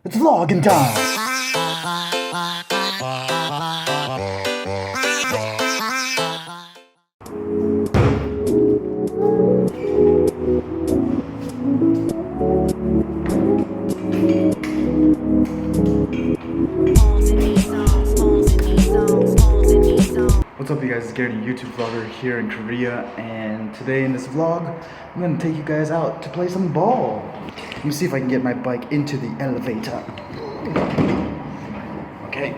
It's vlogging time! What's up, you guys? It's Gary, YouTube vlogger here in Korea, and today in this vlog, I'm gonna take you guys out to play some ball. Let me see if I can get my bike into the elevator. Okay.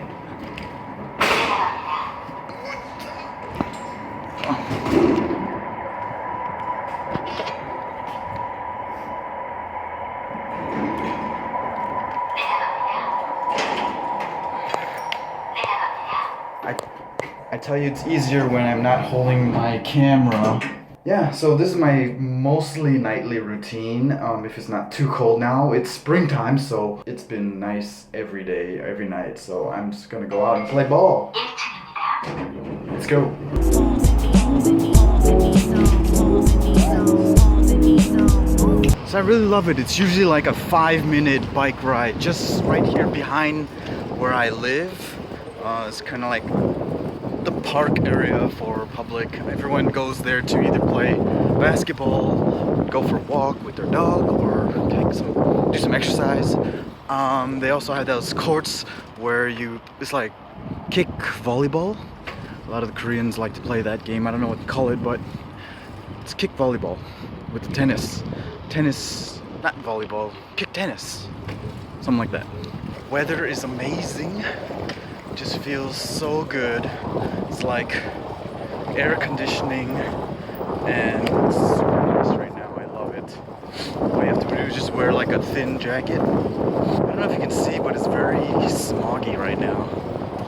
I tell you it's easier when I'm not holding my camera. Yeah, so this is my mostly nightly routine. If it's not too cold now, it's springtime, so it's been nice every day, every night. So I'm just gonna go out and play ball. Let's go. So I really love it. It's usually like a 5-minute bike ride just right here behind where I live. It's kind of like the park area for public. Everyone goes there to either play basketball, go for a walk with their dog, or do some exercise. They also have those courts where it's like kick volleyball. A lot of the Koreans like to play that game. I don't know what to call it, but it's kick volleyball with the tennis, not volleyball, kick tennis, something like that. Weather is amazing. Just feels so good. It's like air conditioning, and it's super nice right now. I love it. All you have to do is just wear like a thin jacket. I don't know if you can see, but it's very smoggy right now.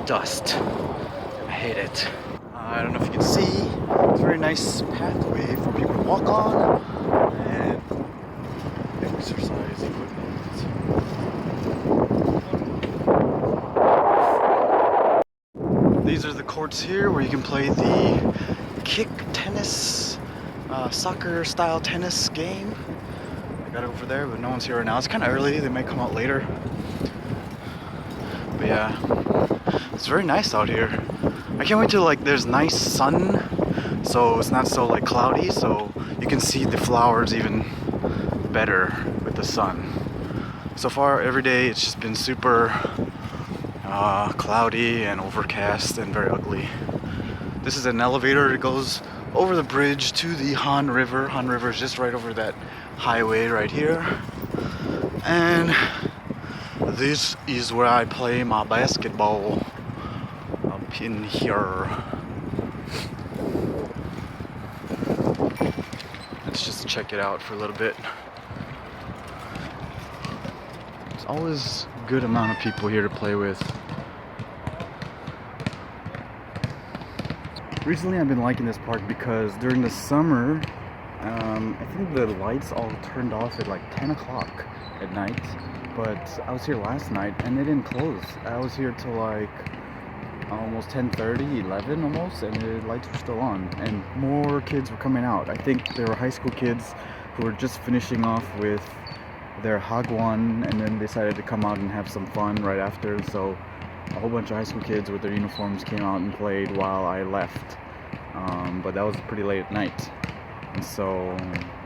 Dust. I hate it. I don't know if you can see. It's a very nice pathway for people to walk on and exercise equipment. These are the courts here where you can play the kick tennis, soccer style tennis game. I got it over there, but no one's here right now. It's kind of early, they may come out later. But yeah, it's very nice out here. I can't wait till there's nice sun, so it's not so cloudy, so you can see the flowers even better with the sun. So far every day it's just been super cloudy and overcast and very ugly. This is an elevator that goes over the bridge to the Han River. Han River is just right over that highway right here. And this is where I play my basketball, up in here. Let's just check it out for a little bit. There's always a good amount of people here to play with. Recently I've been liking this park because during the summer, I think the lights all turned off at 10 o'clock at night, but I was here last night and they didn't close. I was here till almost 10:30, 11 almost, and the lights were still on, and more kids were coming out. I think there were high school kids who were just finishing off with their Hagwon and then decided to come out and have some fun right after, so a whole bunch of high school kids with their uniforms came out and played while I left, but that was pretty late at night. And so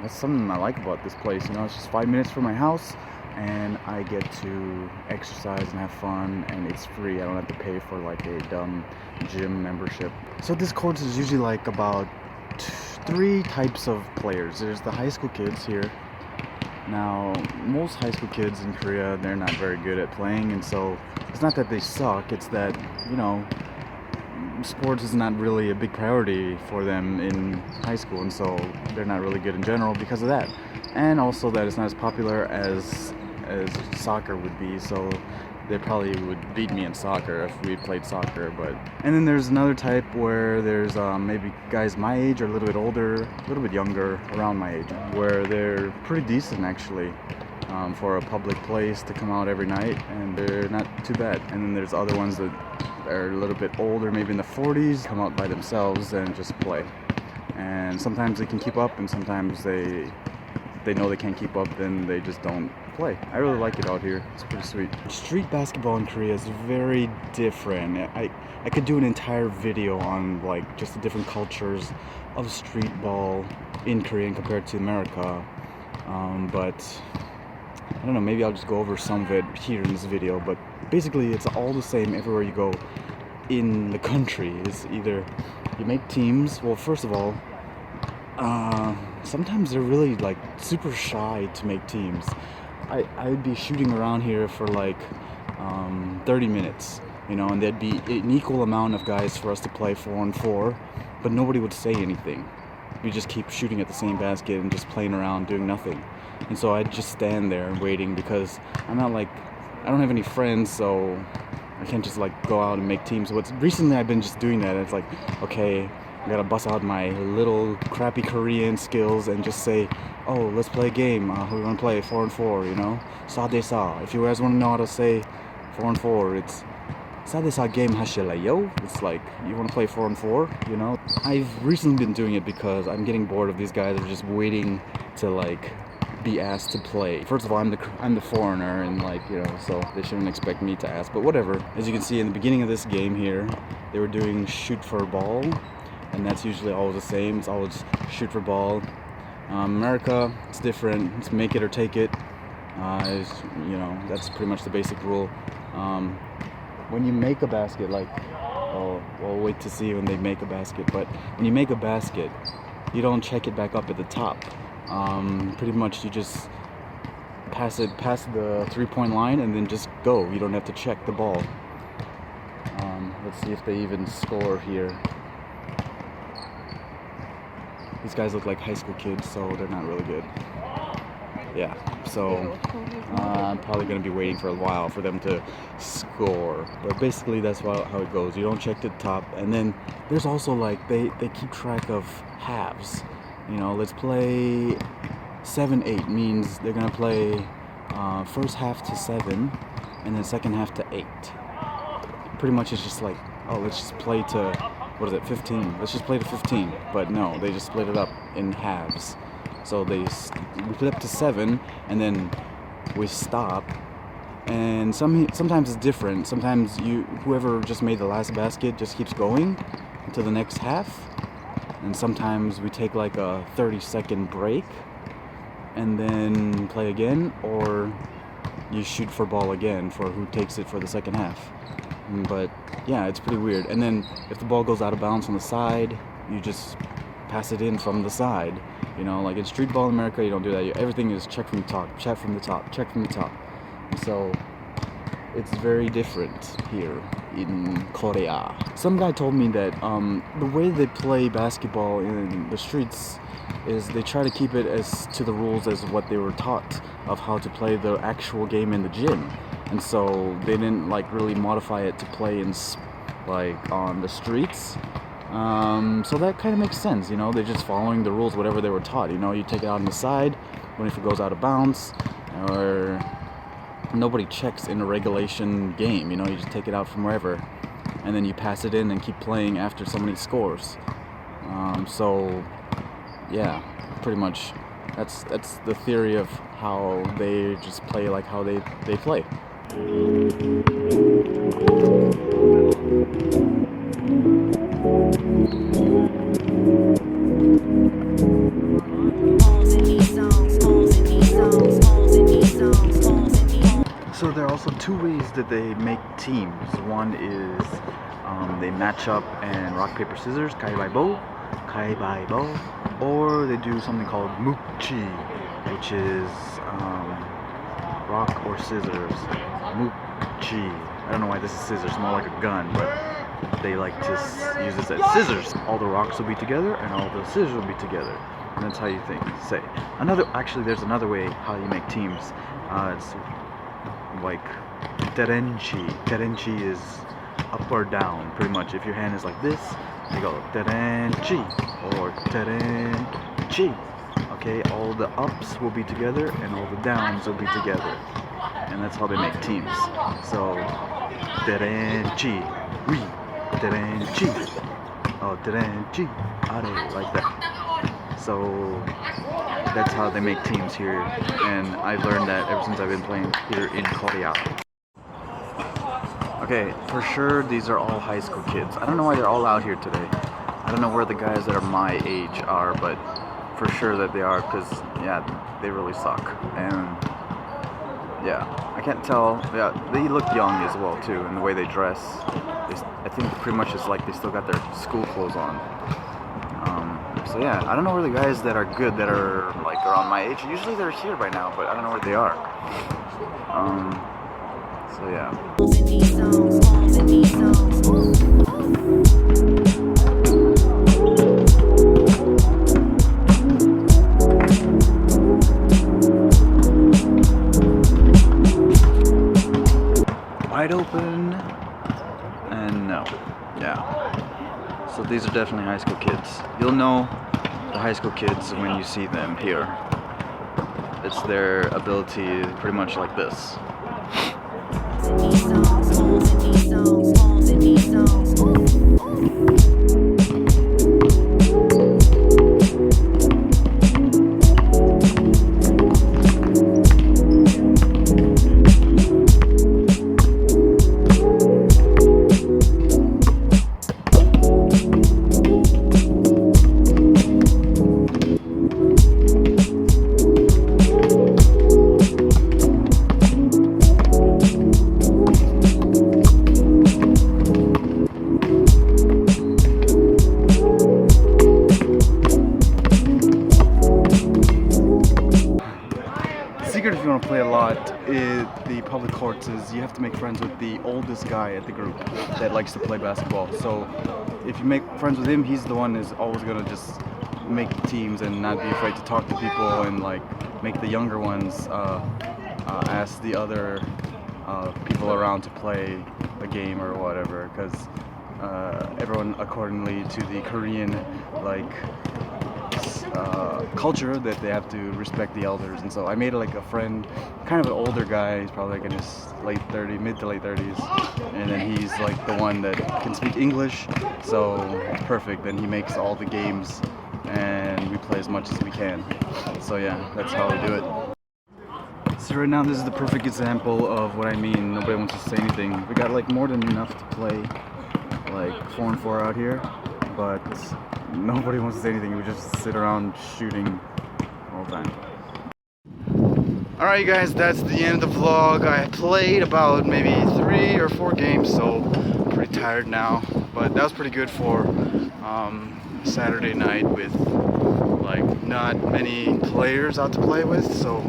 that's something I like about this place. It's just 5 minutes from my house and I get to exercise and have fun, and it's free. I don't have to pay for a dumb gym membership. So this course is usually about 3 types of players. There's the high school kids here. Now, most high school kids in Korea, they're not very good at playing, and so it's not that they suck, it's that, sports is not really a big priority for them in high school, and so they're not really good in general because of that. And also that it's not as popular as soccer would be, so they probably would beat me in soccer if we played soccer. And then there's another type where there's maybe guys my age or a little bit older, a little bit younger, around my age, where they're pretty decent actually, for a public place to come out every night, and they're not too bad. And then there's other ones that are a little bit older, maybe in the 40s, come out by themselves and just play. And sometimes they can keep up, and sometimes they they know they can't keep up, then they just don't play. I really like it out here. It's pretty sweet. Street basketball in Korea is very different. I could do an entire video on like just the different cultures of street ball in Korea compared to America. But I don't know, maybe I'll just go over some of it here in this video. But basically it's all the same everywhere you go in the country. It's either you make teams. Well, first of all, sometimes they're really like super shy to make teams. I'd be shooting around here for like 30 minutes, you know, and there'd be an equal amount of guys for us to play 4-on-4, but nobody would say anything. We just keep shooting at the same basket and just playing around doing nothing. And so I'd just stand there waiting because I don't have any friends, so I can't just like go out and make teams. But recently I've been just doing that. It's like, okay, I gotta bust out my little crappy Korean skills and just say, oh, let's play a game. Who we wanna play? 4-on-4, you know? Sa-de-sa. If you guys wanna know how to say 4-on-4, it's Sa-de-sa game ha실래요? It's like, you wanna play 4-on-4, you know? I've recently been doing it because I'm getting bored of these guys that are just waiting to like be asked to play. First of all, I'm the foreigner, and like, you know, so they shouldn't expect me to ask, but whatever. As you can see in the beginning of this game here, they were doing shoot for ball, and that's usually always the same. It's always shoot for ball. America, it's different. It's make it or take it. You know, that's pretty much the basic rule. When you make a basket, like, oh, we'll wait to see when they make a basket, but when you make a basket, you don't check it back up at the top. Pretty much you just pass it past the 3-point line and then just go. You don't have to check the ball. Let's see if they even score here. These guys look like high school kids, so they're not really good. Yeah, so I'm probably going to be waiting for a while for them to score. But basically that's how it goes. You don't check to the top. And then there's also like, they keep track of halves. You know, let's play 7-8 means they're going to play first half to 7 and then second half to 8. Pretty much it's just like, oh, let's just play to, what is it, 15? Let's just play to 15. But no, they just split it up in halves. So we split up to 7 and then we stop. And sometimes it's different. Sometimes whoever just made the last basket just keeps going until the next half. And sometimes we take like a 30-second break and then play again, or you shoot for ball again for who takes it for the second half. But yeah, it's pretty weird. And then if the ball goes out of bounds on the side, you just pass it in from the side. You know, like in street ball in America, you don't do that. Everything is check from the top, check from the top, check from the top. So it's very different here in Korea. Some guy told me that the way they play basketball in the streets is they try to keep it as to the rules as what they were taught of how to play the actual game in the gym. And so they didn't like really modify it to play in like on the streets. So that kind of makes sense, you know. They're just following the rules, whatever they were taught. You know, you take it out on the side when if it goes out of bounds, or nobody checks in a regulation game. You know, you just take it out from wherever, and then you pass it in and keep playing after somebody scores. So yeah, pretty much that's the theory of how they just play, like how they play. So there are also two ways that they make teams. One is they match up and rock, paper, scissors, 가위바위보, or they do something called mukchi, which is rock or scissors. Mukchi. I don't know why this is scissors, more like a gun, but they like to use this as scissors. All the rocks will be together and all the scissors will be together. And that's how you say. There's another way how you make teams. It's like terenchi. Terenchi is up or down, pretty much. If your hand is like this, you go terenchi or terenchi. Okay, all the ups will be together and all the downs will be together. And that's how they make teams. So terenchi, oui, terenchi, oh terenchi, are, like that. So that's how they make teams here, and I've learned that ever since I've been playing here in Korea. Okay, for sure these are all high school kids. I don't know why they're all out here today. I don't know where the guys that are my age are, but for sure that they are, because yeah, they really suck. And yeah, I can't tell. Yeah, they look young as well too, and the way they dress. I think pretty much it's like they still got their school clothes on. So yeah, I don't know where the guys that are good, that are like around my age. Usually they're here by now, but I don't know where they are. So yeah. Wide open, and no. Yeah. So these are definitely high school kids. You'll know the high school kids when you see them here. It's their ability pretty much like this. If you want to play a lot, the public courts is you have to make friends with the oldest guy at the group that likes to play basketball. So if you make friends with him, he's the one who's always gonna just make teams and not be afraid to talk to people, and like make the younger ones ask the other people around to play a game or whatever, because everyone accordingly to the Korean like culture that they have to respect the elders. And so I made like a friend, kind of an older guy. He's probably like in his mid to late 30s, and then he's like the one that can speak English, so it's perfect. Then he makes all the games and we play as much as we can. So yeah, that's how we do it. So right now this is the perfect example of what I mean. Nobody wants to say anything. We got like more than enough to play like 4-on-4 out here, but nobody wants to say anything. We just sit around shooting all the time. Alright guys, that's the end of the vlog. I played about maybe 3 or 4 games, so I'm pretty tired now. But that was pretty good for Saturday night with like not many players out to play with. So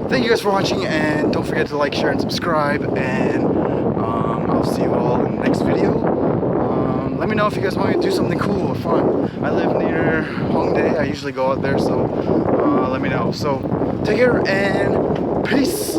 thank you guys for watching, and don't forget to like, share, and subscribe. And I'll see you all in the next video. Let me know if you guys want me to do something cool or fun. I live near Hongdae. I usually go out there, so let me know. So take care and peace.